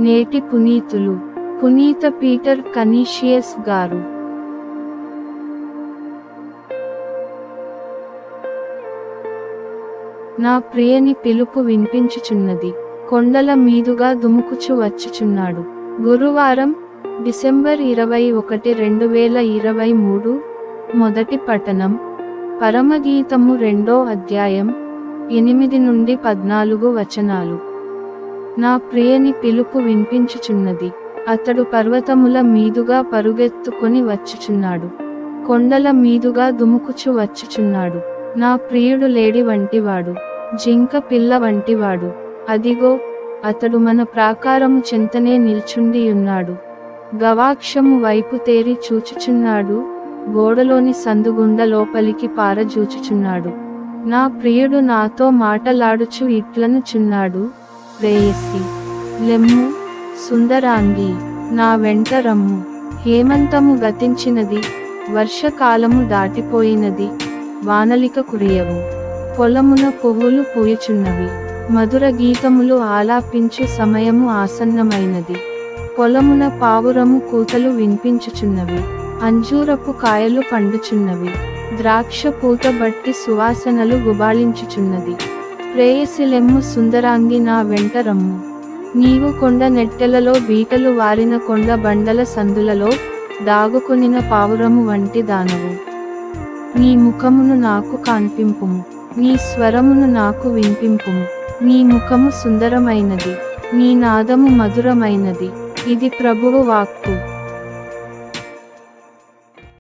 నేటి పునీతులు పునీత పీటర్ కనీషియస్ గారు. నా ప్రియని పిలుపు వినిపించుచున్నది, కొండల మీదుగా దుముకుచు వచ్చుచున్నాడు. గురువారం డిసెంబర్ 21, 2023. మొదటి పఠనం పరమగీతము 2వ అధ్యాయం 8 నుండి 14 వచనాలు. నా ప్రియని పిలుపు వినిపించుచున్నది, అతడు పర్వతముల మీదుగా పరుగెత్తుకొని వచ్చుచున్నాడు, కొండల మీదుగా దుముకుచు వచ్చుచున్నాడు. నా ప్రియుడు లేడి వంటివాడు, జింక పిల్ల వంటివాడు. అదిగో, అతడు మన ప్రాకారము చెంతనే నిల్చుండియున్నాడు, గవాక్షము వైపు తేరి చూచుచున్నాడు, గోడలోని సందుగుండ లోపలికి పారజూచుచున్నాడు. నా ప్రియుడు నాతో మాటలాడుచు ఇట్లనుచున్నాడు, ప్రేయసి లెమ్ము, సుందరాంగి నా వెంట రమ్ము. హేమంతము గతించినది, వర్షకాలము దాటిపోయినది, వానలిక కురియవు, పొలమున పువ్వులు పూయుచున్నవి, మధుర గీతములు ఆలాపించు సమయము ఆసన్నమైనది, పొలమున పావురము కూతలు వినిపించుచున్నవి, అంజూరపు కాయలు పండుచున్నవి, ద్రాక్ష పూత బట్టి సువాసనలు గుబాళించుచున్నది. ప్రేయసిలెమ్ము, సుందరాంగి నా వెంట రమ్ము. నీవు కొండ నెట్టెలలో బీటలు వారిన కొండ బండల సందులలో దాగుకొనిన పావురము వంటి దానవు. నీ ముఖమును నాకు కాన్పింపుము, నీ స్వరమును నాకు వినిపింపుము. నీ ముఖము సుందరమైనది, నీ నాదము మధురమైనది. ఇది ప్రభువు వాక్కు.